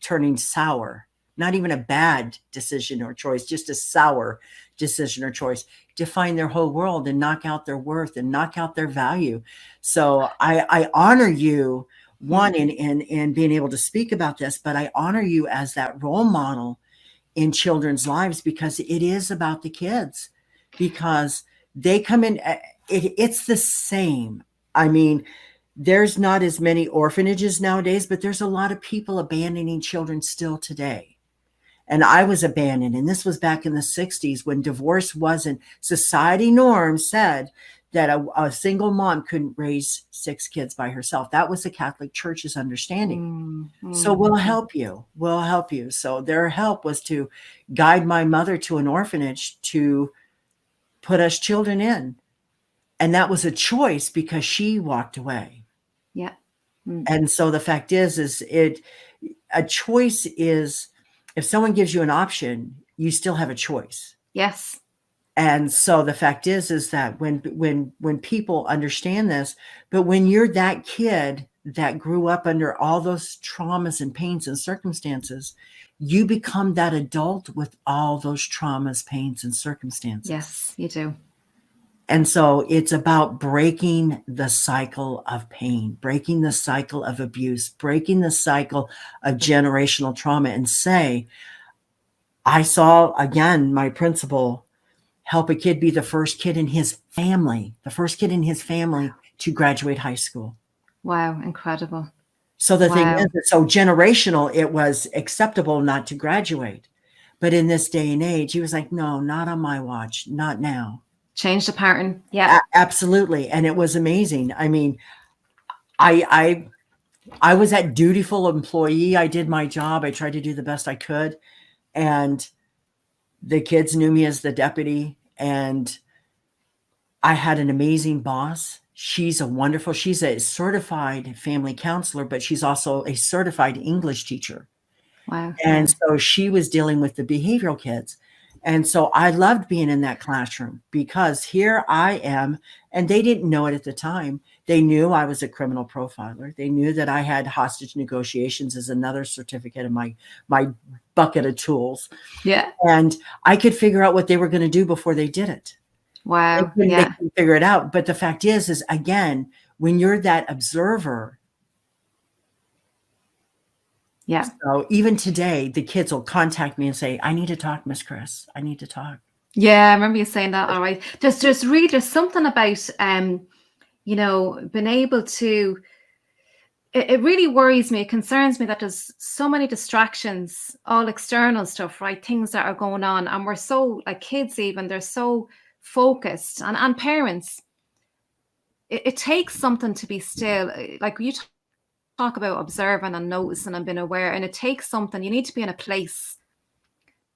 turning sour. Not even a bad decision or choice, just a sour decision or choice, define their whole world and knock out their worth and knock out their value. So I honor you, one, in being able to speak about this, but I honor you as that role model in children's lives, because it is about the kids, because they come in, it's the same. I mean, there's not as many orphanages nowadays, but there's a lot of people abandoning children still today. And I was abandoned. And this was back in the 60s, when divorce wasn't, society norms said that a single mom couldn't raise 6 kids by herself. That was the Catholic Church's understanding. So we'll help you. We'll help you. So their help was to guide my mother to an orphanage to put us children in. And that was a choice, because she walked away. Yeah. And so the fact is a choice is, if someone gives you an option, you still have a choice. Yes. And so the fact is that when people understand this, but when you're that kid that grew up under all those traumas and pains and circumstances, you become that adult with all those traumas, pains, and circumstances. Yes, you do. And so it's about breaking the cycle of pain, breaking the cycle of abuse, breaking the cycle of generational trauma, and say, I saw, again, my principal help a kid be the first kid in his family to graduate high school. Wow, incredible. So the thing is, so generational, it was acceptable not to graduate. But in this day and age, he was like, no, not on my watch, not now. Change the pattern. Yeah. Absolutely. And it was amazing. I mean, I was that dutiful employee. I did my job. I tried to do the best I could. And the kids knew me as the deputy. And I had an amazing boss. She's a certified family counselor, but she's also a certified English teacher. Wow. And Yeah. so she was dealing with the behavioral kids. And so I loved being in that classroom because here I am, and they didn't know it at the time. They knew I was a criminal profiler. They knew that I had hostage negotiations as another certificate in my bucket of tools. Yeah. And I could figure out what they were going to do before they did it. Wow. They Yeah. couldn't figure it out. But the fact is again, when you're that observer, Yeah. so even today, the kids will contact me and say, I need to talk, Miss Chris. I need to talk. Yeah. I remember you saying that. All right. There's something about, being able to, it really worries me. It concerns me that there's so many distractions, all external stuff, right? Things that are going on. And we're so, like kids even, they're so focused, and parents, it takes something to be still. Like you talk about observing and noticing and being aware, and it takes something. You need to be in a place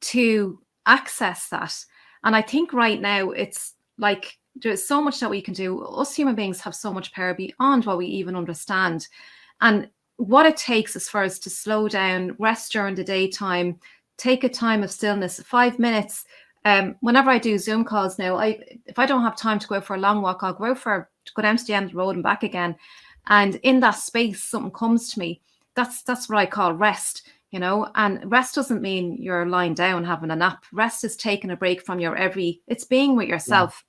to access that. And I think right now it's like there's so much that we can do. Us human beings have so much power beyond what we even understand. And what it takes is for us to slow down, rest during the daytime, take a time of stillness, 5 minutes. Whenever I do Zoom calls now, if I don't have time to go out for a long walk, I'll go down to the end of the road and back again. And in that space, something comes to me. That's what I call rest. And rest doesn't mean you're lying down having a nap. Rest is taking a break from it's being with yourself.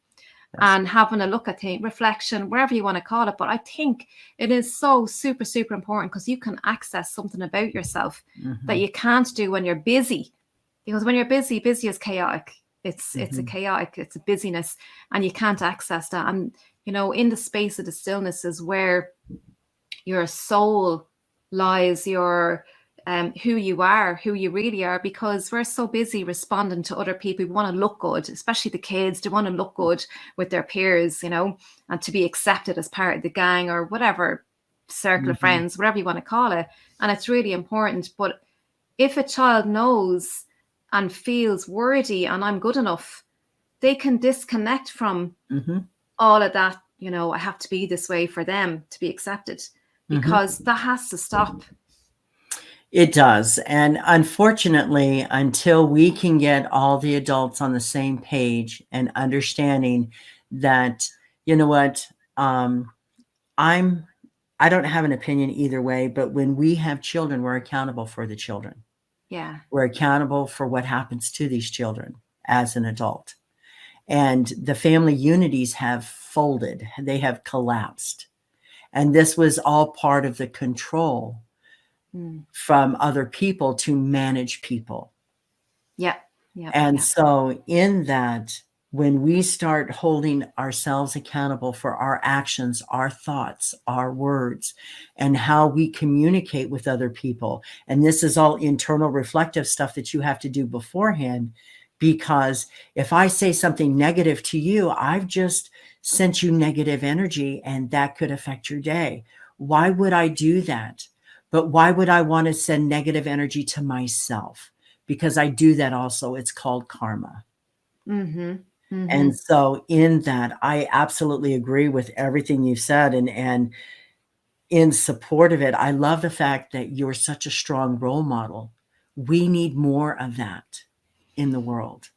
Yes. And having a look at things, reflection, wherever you want to call it. But I think it is so super, super important because you can access something about yourself that you can't do when you're busy. Because when you're busy is chaotic. It's a busyness, and you can't access that. And, in the space of the stillness is where your soul lies, your who you are, who you really are, because we're so busy responding to other people. We want to look good, especially the kids. They want to look good with their peers, and to be accepted as part of the gang or whatever circle of friends, whatever you want to call it. And it's really important. But if a child knows and feels worthy and I'm good enough, they can disconnect from all of that. I have to be this way for them to be accepted, because that has to stop. It does. And unfortunately, until we can get all the adults on the same page and understanding that, you know what, I don't have an opinion either way, but when we have children, we're accountable for the children. Yeah. We're accountable for what happens to these children as an adult. And the family unities have folded, they have collapsed. And this was all part of the control from other people to manage people. Yeah. And so in that, when we start holding ourselves accountable for our actions, our thoughts, our words, and how we communicate with other people, and this is all internal reflective stuff that you have to do beforehand, because if I say something negative to you, I've just sent you negative energy, and that could affect your day. Why would I do that? But why would I want to send negative energy to myself? Because I do that also. It's called karma. And so in that, I absolutely agree with everything you said. And in support of it, I love the fact that you're such a strong role model. We need more of that in the world.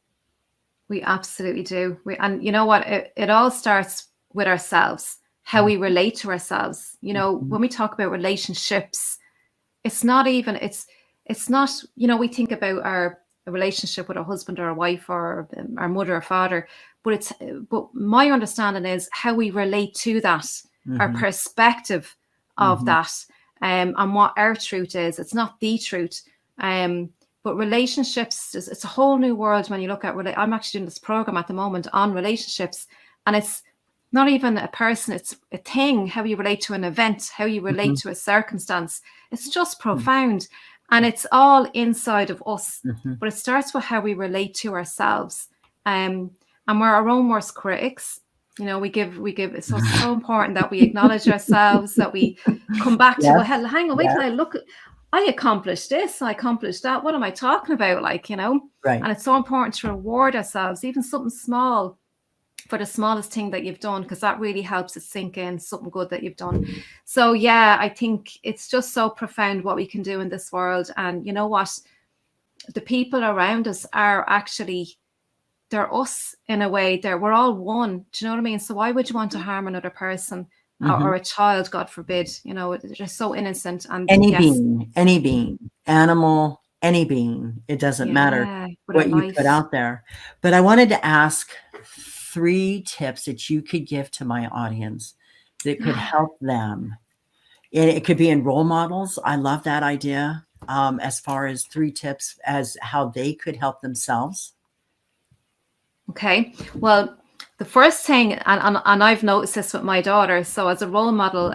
We absolutely do. And you know what? It all starts with ourselves, how we relate to ourselves. When we talk about relationships, it's not, we think about our relationship with our husband or our wife or our mother or father, but my understanding is how we relate to that, our perspective of that, and what our truth is. It's not the truth. But relationships, it's a whole new world when you look at, I'm actually doing this program at the moment on relationships, and it's not even a person, it's a thing, how you relate to an event, how you relate to a circumstance. It's just profound. And it's all inside of us. But it starts with how we relate to ourselves. And we're our own worst critics. We give it's so important that we acknowledge ourselves, that we come back to, well, Yes. hang on, wait till I look, I accomplished this, I accomplished that, what am I talking about? Like, Right. and it's so important to reward ourselves, even something small, for the smallest thing that you've done, because that really helps it sink in, something good that you've done. So yeah, I think it's just so profound what we can do in this world. And you know what? The people around us are actually, they're us in a way. We're all one. Do you know what I mean? So why would you want to harm another person, or a child, God forbid? They're just so innocent. And Any yes, being, animal, any being, it doesn't matter with a what you put life. out there. But I wanted to ask 3 tips that you could give to my audience that could help them. And it could be in role models. I love that idea. As far as 3 tips as how they could help themselves. Okay. Well, the first thing, and I've noticed this with my daughter. So as a role model,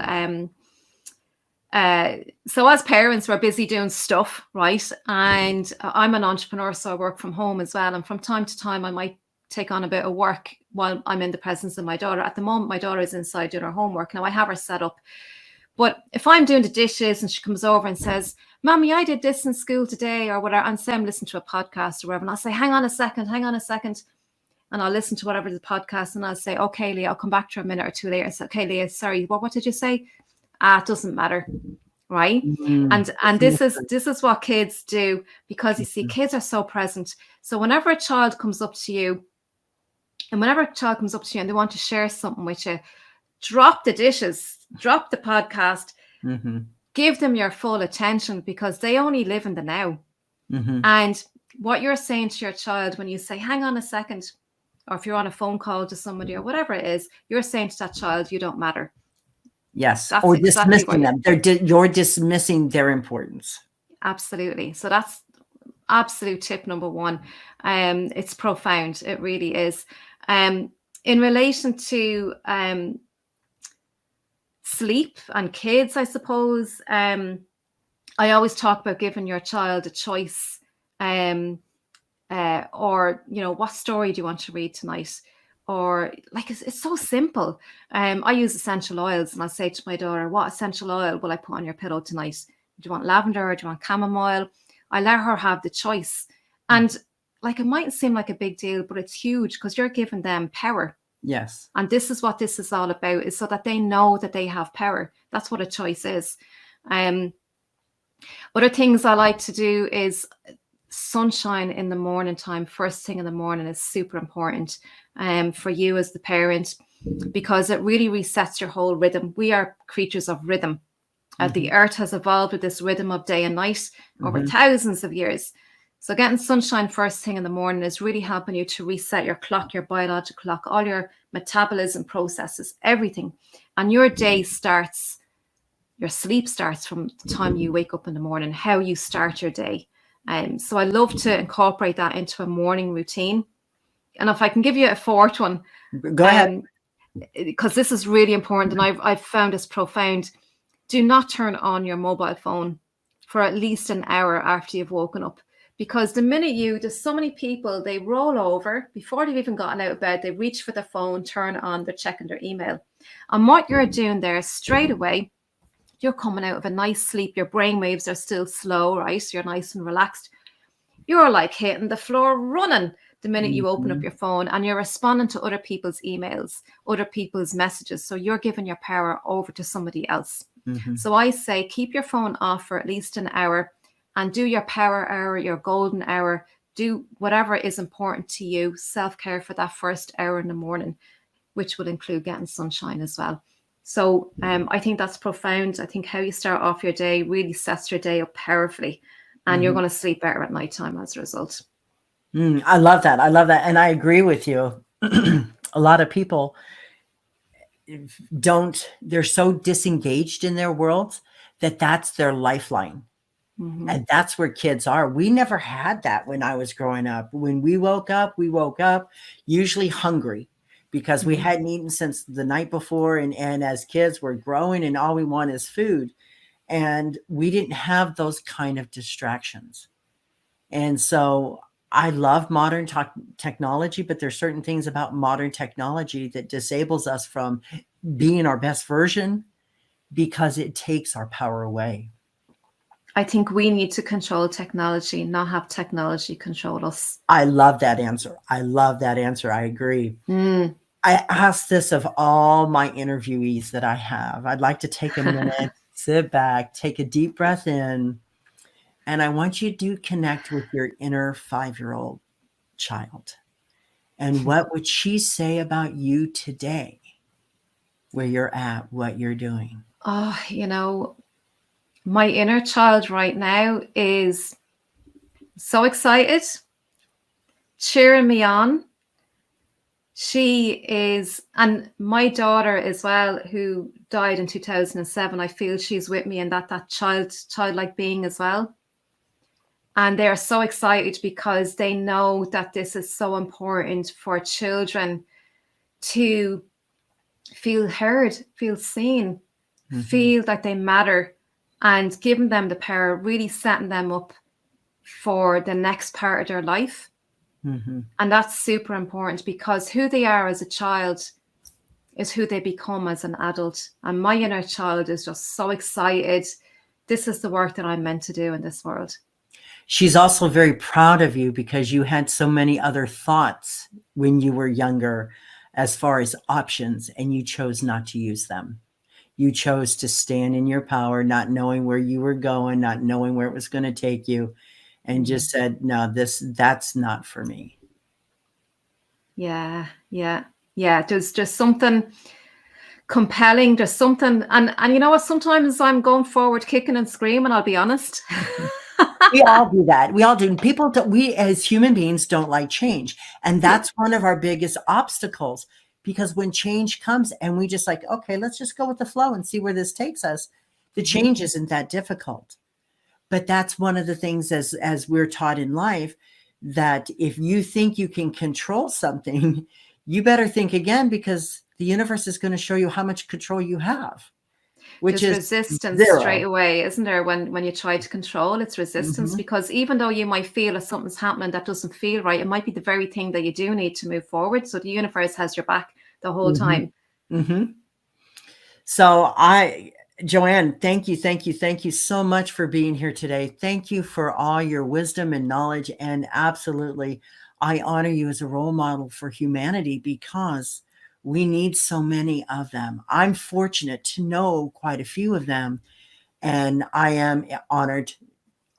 so as parents, we're busy doing stuff, right? And I'm an entrepreneur, so I work from home as well. And from time to time, I might take on a bit of work while I'm in the presence of my daughter. At the moment, my daughter is inside doing her homework. Now I have her set up. But if I'm doing the dishes and she comes over and says, Mommy, I did this in school today, or whatever, and say I'm listening to a podcast or whatever, and I'll say, hang on a second. And I'll listen to whatever the podcast, and I'll say, okay, Leah, I'll come back to her a minute or two later and say, okay, Leah, sorry, what did you say? It doesn't matter. Right. And this is what kids do, because you see, kids are so present. So whenever a child comes up to you and they want to share something with you, drop the dishes, drop the podcast, give them your full attention, because they only live in the now. And what you're saying to your child when you say, hang on a second, or if you're on a phone call to somebody or whatever it is, you're saying to that child, you don't matter. Yes. That's or exactly dismissing them. You're dismissing their importance. Absolutely. So that's absolute tip number 1. It's profound. It really is. In relation to sleep and kids, I suppose, I always talk about giving your child a choice, or what story do you want to read tonight? Or like, it's so simple. I use essential oils, and I'll say to my daughter, what essential oil will I put on your pillow tonight? Do you want lavender, or do you want chamomile? I let her have the choice. And like, it might seem like a big deal, but it's huge, because you're giving them power. Yes. And this is what this is all about, is so that they know that they have power. That's what a choice is. Other things I like to do is sunshine in the morning time. First thing in the morning is super important for you as the parent, because it really resets your whole rhythm. We are creatures of rhythm. The earth has evolved with this rhythm of day and night over thousands of years. So getting sunshine first thing in the morning is really helping you to reset your clock, your biological clock, all your metabolism processes, everything. And your day starts, your sleep starts from the time you wake up in the morning, how you start your day. So I love to incorporate that into a morning routine. And if I can give you a 4th one, go ahead, because this is really important, and I've found this profound. Do not turn on your mobile phone for at least an hour after you've woken up, because the minute there's so many people, they roll over before they've even gotten out of bed, they reach for their phone, turn it on, they're checking their email. And what you're doing there, straight away, you're coming out of a nice sleep. Your brain waves are still slow, right? So you're nice and relaxed. You're like hitting the floor running the minute you open up your phone, and you're responding to other people's emails, other people's messages. So you're giving your power over to somebody else. So I say, keep your phone off for at least an hour, and do your power hour, your golden hour. Do whatever is important to you, self-care for that first hour in the morning, which will include getting sunshine as well. So I think that's profound. I think how you start off your day really sets your day up powerfully, and you're going to sleep better at nighttime as a result. I love that. And I agree with you. A lot of people they're so disengaged in their world that that's their lifeline. And that's where kids are. We never had that when I was growing up. When we woke up usually hungry, because we hadn't eaten since the night before. And as kids, we're growing and all we want is food. And we didn't have those kind of distractions. And so I love modern technology, but there's certain things about modern technology that disables us from being our best version because it takes our power away. I think we need to control technology, not have technology control us. I love that answer. I love that answer. I agree. I ask this of all my interviewees that I have. I'd like to take a minute, sit back, take a deep breath in, and I want you to connect with your inner 5-year-old child. And what would she say about you today, where you're at, what you're doing? Oh, you know, my inner child right now is so excited, cheering me on. She is, and my daughter as well, who died in 2007, I feel she's with me in that childlike being as well. And they are so excited because they know that this is so important for children to feel heard, feel seen, feel that they matter, and giving them the power, really setting them up for the next part of their life. And that's super important because who they are as a child is who they become as an adult. And my inner child is just so excited. This is the work that I'm meant to do in this world. She's also very proud of you because you had so many other thoughts when you were younger as far as options, and you chose not to use them. You chose to stand in your power, not knowing where you were going, not knowing where it was going to take you, and just said, no, that's not for me. Yeah. There's just something compelling. There's something, and you know what? Sometimes I'm going forward, kicking and screaming. I'll be honest. We all do that. We all do. We as human beings don't like change. And that's one of our biggest obstacles, because when change comes and we just like, okay, let's just go with the flow and see where this takes us. The change isn't that difficult. But that's one of the things as we're taught in life, that if you think you can control something, you better think again, because the universe is going to show you how much control you have. Which There's is resistance zero. straight away, isn't there? When you try to control, it's resistance, because even though you might feel that something's happening that doesn't feel right, it might be the very thing that you do need to move forward. So the universe has your back the whole time. So Johann, thank you so much for being here today. Thank you for all your wisdom and knowledge. And absolutely, I honor you as a role model for humanity, because we need so many of them. I'm fortunate to know quite a few of them, and I am honored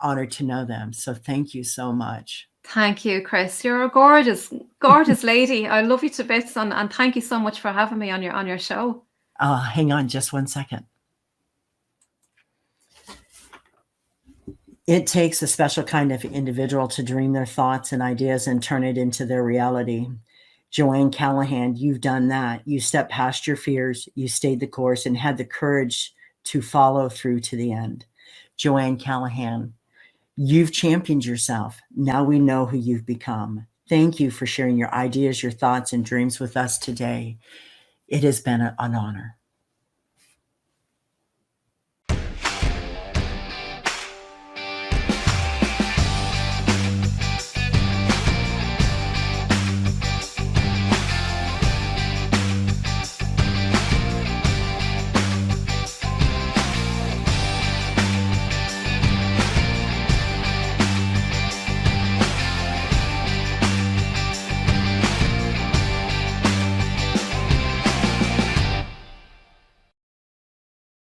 to know them. So thank you so much. Thank you, Chris. You're a gorgeous lady. I love you to bits, and thank you so much for having me on your show. Hang on just one second. It takes a special kind of individual to dream their thoughts and ideas and turn it into their reality. Johann Callaghan, you've done that. You stepped past your fears, you stayed the course, and had the courage to follow through to the end. Johann Callaghan, you've championed yourself. Now we know who you've become. Thank you for sharing your ideas, your thoughts, and dreams with us today. It has been an honor.